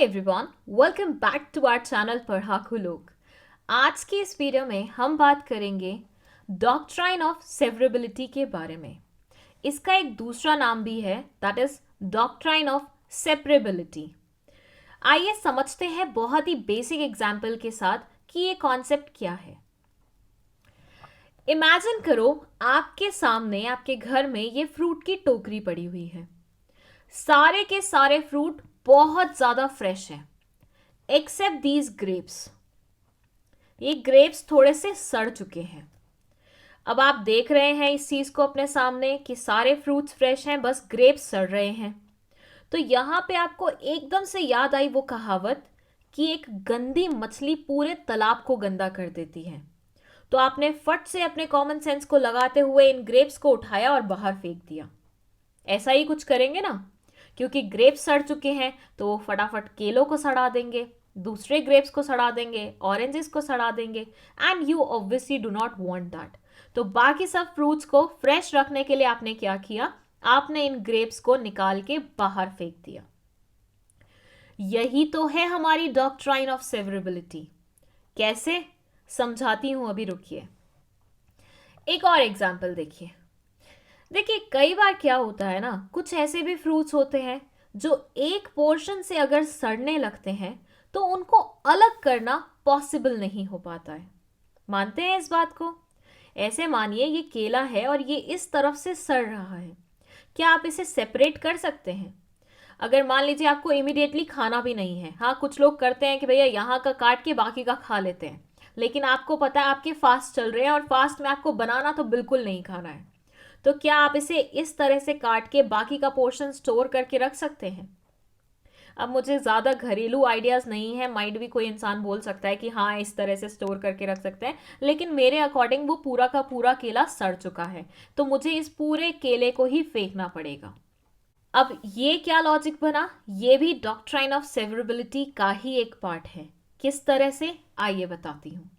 Everyone, welcome back to our channel पढ़ाकू लोग। आज की इस वीडियो में हम बात करेंगे डॉक्ट्राइन ऑफ सेवरेबिलिटी के बारे में। इसका एक दूसरा नाम भी है, दैट इज डॉक्ट्राइन ऑफ सेपरेबिलिटी। आइए समझते हैं बहुत ही बेसिक एग्जाम्पल के साथ कि ये कॉन्सेप्ट क्या है। इमेजिन करो आपके सामने आपके घर में ये फ्रूट की टोकरी पड़ी हुई है। सारे के सारे फ्रूट बहुत ज्यादा फ्रेश है एक्सेप्ट दीज ग्रेप्स। ये ग्रेप्स थोड़े से सड़ चुके हैं। अब आप देख रहे हैं इस चीज को अपने सामने कि सारे फ्रूट्स फ्रेश हैं, बस ग्रेप्स सड़ रहे हैं। तो यहां पे आपको एकदम से याद आई वो कहावत कि एक गंदी मछली पूरे तालाब को गंदा कर देती है। तो आपने फट से अपने कॉमन सेंस को लगाते हुए इन ग्रेप्स को उठाया और बाहर फेंक दिया। ऐसा ही कुछ करेंगे ना, क्योंकि ग्रेप्स सड़ चुके हैं तो वो फटाफट केलों को सड़ा देंगे, दूसरे ग्रेप्स को सड़ा देंगे, ऑरेंजेस को सड़ा देंगे, and you obviously do not want that. तो बाकी सब फ्रूट्स को फ्रेश रखने के लिए आपने क्या किया, आपने इन ग्रेप्स को निकाल के बाहर फेंक दिया। यही तो है हमारी डॉक्ट्राइन ऑफ सेवरेबिलिटी। कैसे समझाती हूं, अभी रुकिए। एक और एग्जाम्पल देखिए। कई बार क्या होता है ना, कुछ ऐसे भी फ्रूट्स होते हैं जो एक पोर्शन से अगर सड़ने लगते हैं तो उनको अलग करना पॉसिबल नहीं हो पाता है। मानते हैं इस बात को? ऐसे मानिए ये केला है और ये इस तरफ से सड़ रहा है। क्या आप इसे सेपरेट कर सकते हैं? अगर मान लीजिए आपको इमीडिएटली खाना भी नहीं है, हाँ कुछ लोग करते हैं कि भैया यहाँ का काट के बाकी का खा लेते हैं, लेकिन आपको पता है आपके फास्ट चल रहे हैं और फास्ट में आपको बनाना तो बिल्कुल नहीं खाना है। तो क्या आप इसे इस तरह से काट के बाकी का पोर्शन स्टोर करके रख सकते हैं? अब मुझे ज़्यादा घरेलू आइडियाज़ नहीं है, माइट भी कोई इंसान बोल सकता है कि हाँ इस तरह से स्टोर करके रख सकते हैं, लेकिन मेरे अकॉर्डिंग वो पूरा का पूरा केला सड़ चुका है, तो मुझे इस पूरे केले को ही फेंकना पड़ेगा। अब ये क्या लॉजिक बना? ये भी डॉक्ट्राइन ऑफ सेवरेबिलिटी का ही एक पार्ट है। किस तरह से, आइए बताती हूँ।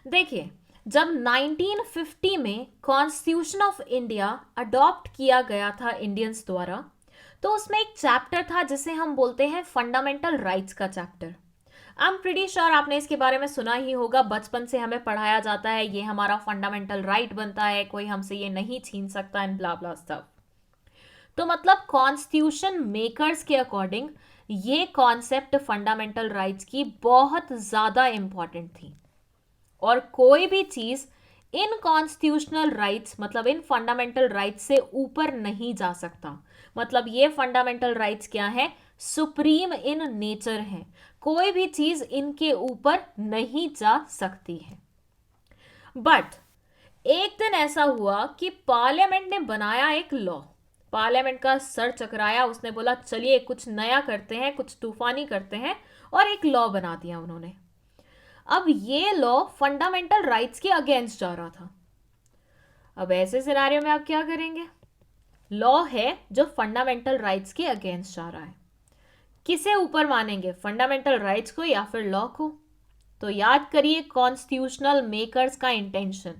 देखिए, जब 1950 में कॉन्स्टिट्यूशन ऑफ इंडिया अडॉप्ट किया गया था इंडियंस द्वारा, तो उसमें एक चैप्टर था जिसे हम बोलते हैं फंडामेंटल राइट्स का chapter. I am pretty sure आपने इसके बारे में सुना ही होगा, बचपन से हमें पढ़ाया जाता है ये हमारा फंडामेंटल राइट बनता है, कोई हमसे ये नहीं छीन सकता एंड ब्ला ब्ला स्टफ। तो मतलब कॉन्स्टिट्यूशन मेकर्स के अकॉर्डिंग ये कॉन्सेप्ट फंडामेंटल राइट्स की बहुत ज्यादा इंपॉर्टेंट थी, और कोई भी चीज इन कॉन्स्टिट्यूशनल राइट्स मतलब इन फंडामेंटल राइट्स से ऊपर नहीं जा सकता। मतलब ये फंडामेंटल राइट्स क्या है, सुप्रीम इन नेचर है, कोई भी चीज इनके ऊपर नहीं जा सकती है। बट एक दिन ऐसा हुआ कि पार्लियामेंट ने बनाया एक लॉ। पार्लियामेंट का सर चकराया, उसने बोला चलिए कुछ नया करते हैं, कुछ तूफानी करते हैं, और एक लॉ बना दिया उन्होंने। अब ये लॉ फंडामेंटल राइट्स के अगेंस्ट जा रहा था। अब ऐसे सिनेरियो में आप क्या करेंगे? लॉ है जो फंडामेंटल राइट्स के अगेंस्ट जा रहा है, किसे ऊपर मानेंगे, फंडामेंटल राइट्स को या फिर लॉ को? तो याद करिए कॉन्स्टिट्यूशनल मेकर्स का इंटेंशन,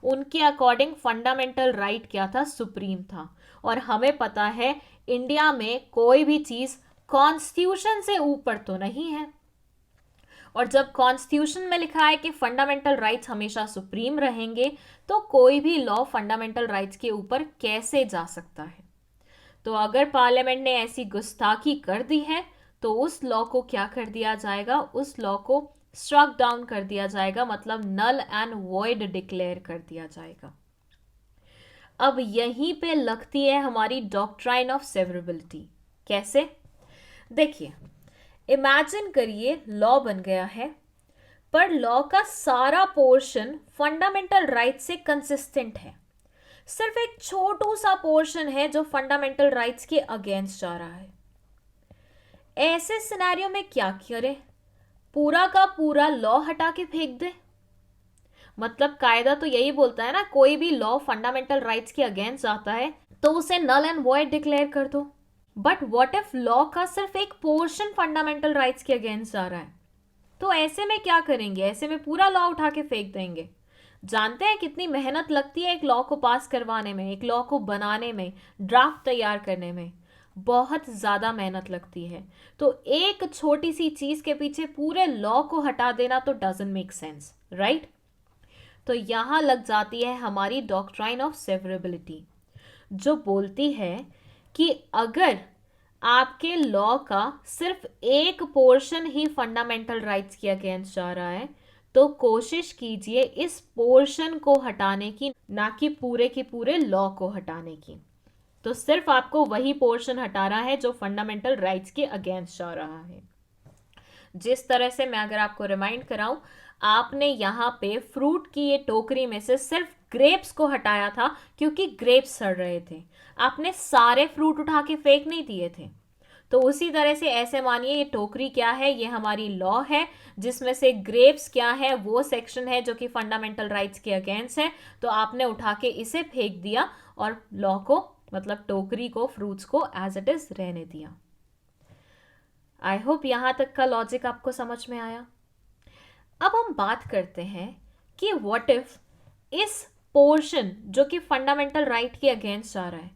उनके अकॉर्डिंग फंडामेंटल राइट क्या था, सुप्रीम था। और हमें पता है इंडिया में कोई भी चीज कॉन्स्टिट्यूशन से ऊपर तो नहीं है, और जब कॉन्स्टिट्यूशन में लिखा है कि फंडामेंटल राइट्स हमेशा सुप्रीम रहेंगे, तो कोई भी लॉ फंडामेंटल राइट्स के ऊपर कैसे जा सकता है? तो अगर पार्लियामेंट ने ऐसी गुस्ताखी कर दी है तो उस लॉ को क्या कर दिया जाएगा, उस लॉ को स्ट्रक डाउन कर दिया जाएगा, मतलब नल एंड वॉइड डिक्लेयर कर दिया जाएगा। अब यहीं पे लगती है हमारी डॉक्ट्राइन ऑफ सेवरेबिलिटी। कैसे? देखिए, इमेजिन करिए लॉ बन गया है, पर लॉ का सारा पोर्शन फंडामेंटल राइट से कंसिस्टेंट है, सिर्फ एक छोटू सा पोर्शन है जो फंडामेंटल राइट्स के अगेंस्ट जा रहा है। ऐसे सिनेरियो में क्या करें? पूरा का पूरा लॉ हटा के फेंक दे? मतलब कायदा तो यही बोलता है ना, कोई भी लॉ फंडामेंटल राइट्स के अगेंस्ट आता है तो उसे नल एंड वॉइड डिक्लेयर कर दो। बट व्हाट इफ लॉ का सिर्फ एक पोर्शन फंडामेंटल राइट्स के अगेंस्ट जा रहा है? तो ऐसे में क्या करेंगे? ऐसे में पूरा लॉ उठा के फेंक देंगे। जानते हैं कितनी मेहनत लगती है एक लॉ को पास करवाने में, एक लॉ को बनाने में, ड्राफ्ट तैयार करने में। बहुत ज़्यादा मेहनत लगती है। तो एक छोटी सी चीज़ के पीछे पूरे लॉ को हटा देना तो डजंट मेक सेंस, राइट? तो यहाँ लग जाती है हमारी डॉक्ट्राइन ऑफ सेवरेबिलिटी, जो बोलती है कि अगर आपके लॉ का सिर्फ एक पोर्शन ही फंडामेंटल राइट्स के अगेंस्ट जा रहा है, तो कोशिश कीजिए इस पोर्शन को हटाने की, ना कि पूरे के पूरे लॉ को हटाने की। तो सिर्फ आपको वही पोर्शन हटाना है जो फंडामेंटल राइट्स के अगेंस्ट जा रहा है। जिस तरह से मैं अगर आपको रिमाइंड कराऊं, आपने यहाँ पे फ्रूट की ये टोकरी में से सिर्फ ग्रेप्स को हटाया था क्योंकि ग्रेप्स सड़ रहे थे। आपने सारे फ्रूट उठा के फेंक नहीं दिए थे। तो उसी तरह से ऐसे मानिए ये टोकरी क्या है, ये हमारी लॉ है, जिसमें से ग्रेप्स क्या है वो सेक्शन है जो कि फंडामेंटल राइट्स के अगेंस्ट है। तो आपने उठा के इसे फेंक दिया और लॉ को, मतलब टोकरी को, फ्रूट्स को एज इट इज रहने दिया। आई होप यहां तक का लॉजिक आपको समझ में आया। अब हम बात करते हैं कि व्हाट इफ इस पोर्शन जो कि फंडामेंटल राइट के अगेंस्ट आ रहा है,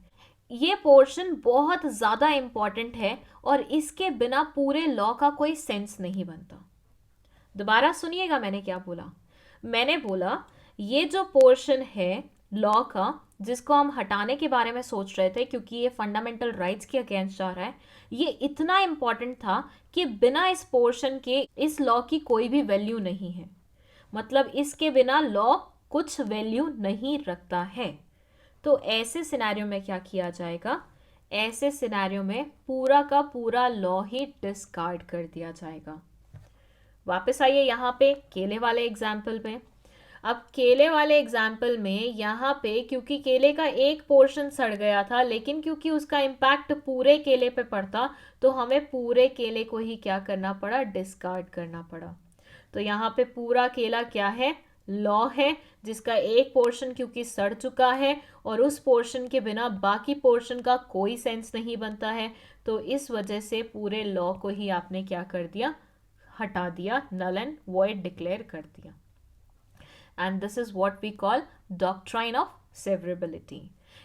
ये पोर्शन बहुत ज़्यादा इंपॉर्टेंट है और इसके बिना पूरे लॉ का कोई सेंस नहीं बनता। दोबारा सुनिएगा मैंने क्या बोला। मैंने बोला ये जो पोर्शन है लॉ का जिसको हम हटाने के बारे में सोच रहे थे क्योंकि ये फंडामेंटल राइट्स के अगेंस्ट जा रहा है, ये इतना इंपॉर्टेंट था कि बिना इस पोर्शन के इस लॉ की कोई भी वैल्यू नहीं है। मतलब इसके बिना लॉ कुछ वैल्यू नहीं रखता है। तो ऐसे सिनेरियो में क्या किया जाएगा? ऐसे सिनेरियो में पूरा का पूरा लॉ ही डिस्कार्ड कर दिया जाएगा। वापस आइए यहाँ पे केले वाले एग्जाम्पल में। अब केले वाले एग्जाम्पल में यहाँ पे क्योंकि केले का एक पोर्शन सड़ गया था, लेकिन क्योंकि उसका इम्पैक्ट पूरे केले पे पड़ता, तो हमें पूरे केले को ही क्या करना पड़ा? डिस्कार्ड करना पड़ा। तो यहाँ पे पूरा केला क्या है? लॉ है, जिसका एक पोर्शन क्योंकि सड़ चुका है और उस पोर्शन के बिना बाकी पोर्शन का कोई सेंस नहीं बनता है। तो इस वजह से पूरे लॉ को ही आपने क्या कर दिया? हटा दिया, नल एंड वॉइड डिक्लेयर कर दिया। And this is what we call doctrine of severability.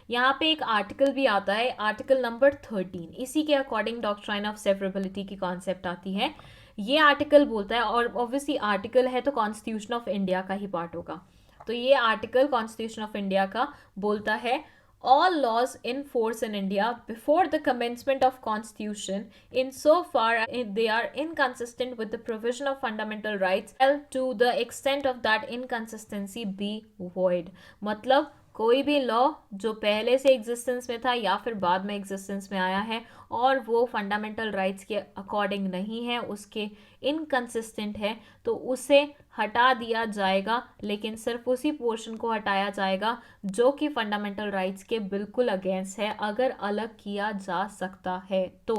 यहाँ पे एक आर्टिकल भी आता है, आर्टिकल नंबर 13, इसी के अकॉर्डिंग डॉक्ट्राइन ऑफ सेवरेबिलिटी की कॉन्सेप्ट आती है। ये आर्टिकल बोलता है, और ऑब्वियसली आर्टिकल है तो कॉन्स्टिट्यूशन ऑफ इंडिया का ही पार्ट होगा। तो ये आर्टिकल कॉन्स्टिट्यूशन ऑफ इंडिया का बोलता है, all laws in force in India before the commencement of constitution in so far they are inconsistent with the provision of fundamental rights shall to the extent of that inconsistency be void। मतलब कोई भी law जो पहले से existence में था या फिर बाद में एग्जिस्टेंस में आया है और वो फंडामेंटल राइट्स के अकॉर्डिंग नहीं है, उसके इनकंसिस्टेंट है, तो उसे हटा दिया जाएगा। लेकिन सिर्फ उसी पोर्शन को हटाया जाएगा जो कि फंडामेंटल राइट्स के बिल्कुल अगेंस्ट है, अगर अलग किया जा सकता है तो।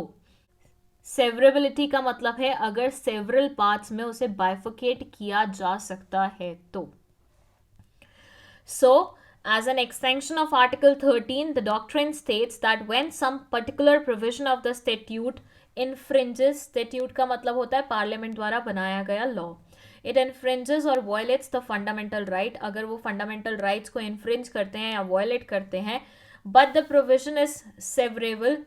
सेवरेबिलिटी का मतलब है अगर सेवरल पार्ट्स में उसे बाइफिकेट किया जा सकता है तो। As an extension of Article 13, the doctrine states that when some particular provision of the statute infringes, statute का मतलब होता है पार्लियामेंट द्वारा बनाया गया law, it infringes or violates the fundamental right, अगर वो fundamental rights को infringe करते हैं या violate करते हैं, but the provision is severable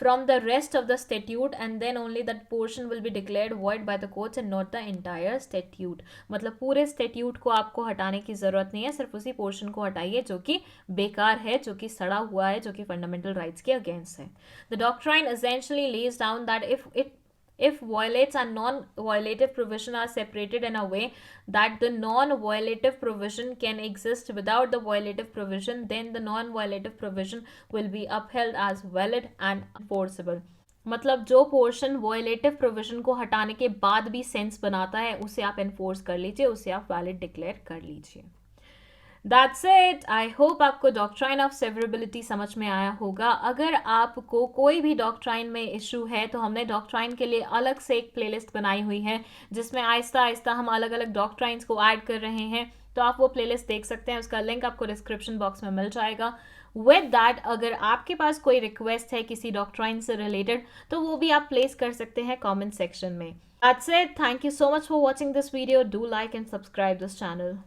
from the rest of the statute and then only that portion will be declared void by the courts and not the entire statute। मतलब पूरे statute को आपको हटाने की ज़रूरत नहीं है, सिर्फ उसी पोर्शन को हटाइए जो कि बेकार है, जो कि सड़ा हुआ है, जो कि फंडामेंटल राइट्स के अगेंस्ट है। The doctrine essentially lays down that if violates and non-violative provision are separated in a way that the non-violative provision can exist without the violative provision, then the non-violative provision will be upheld as valid and enforceable। मतलब जो portion violative provision को हटाने के बाद भी sense बनाता है उसे आप एनफोर्स कर लीजिए, उसे आप वैलिड डिक्लेयर कर लीजिए। That's it। आई होप आपको डॉक्ट्राइन ऑफ सेवरेबिलिटी समझ में आया होगा। अगर आपको कोई भी डॉक्ट्राइन में इशू है तो हमने डॉक्ट्राइन के लिए अलग से एक प्लेलिस्ट बनाई हुई है जिसमें आहिस्ता आहिस्ता हम अलग अलग डॉक्ट्राइंस को ऐड कर रहे हैं, तो आप वो प्लेलिस्ट देख सकते हैं, उसका लिंक आपको डिस्क्रिप्शन बॉक्स में मिल जाएगा। विद दैट, अगर आपके पास कोई रिक्वेस्ट है किसी डॉक्ट्राइन से रिलेटेड तो वो भी आप प्लेस कर सकते हैं कॉमेंट सेक्शन में। That's it। Thank you so much for watching this video। Do like and subscribe this channel।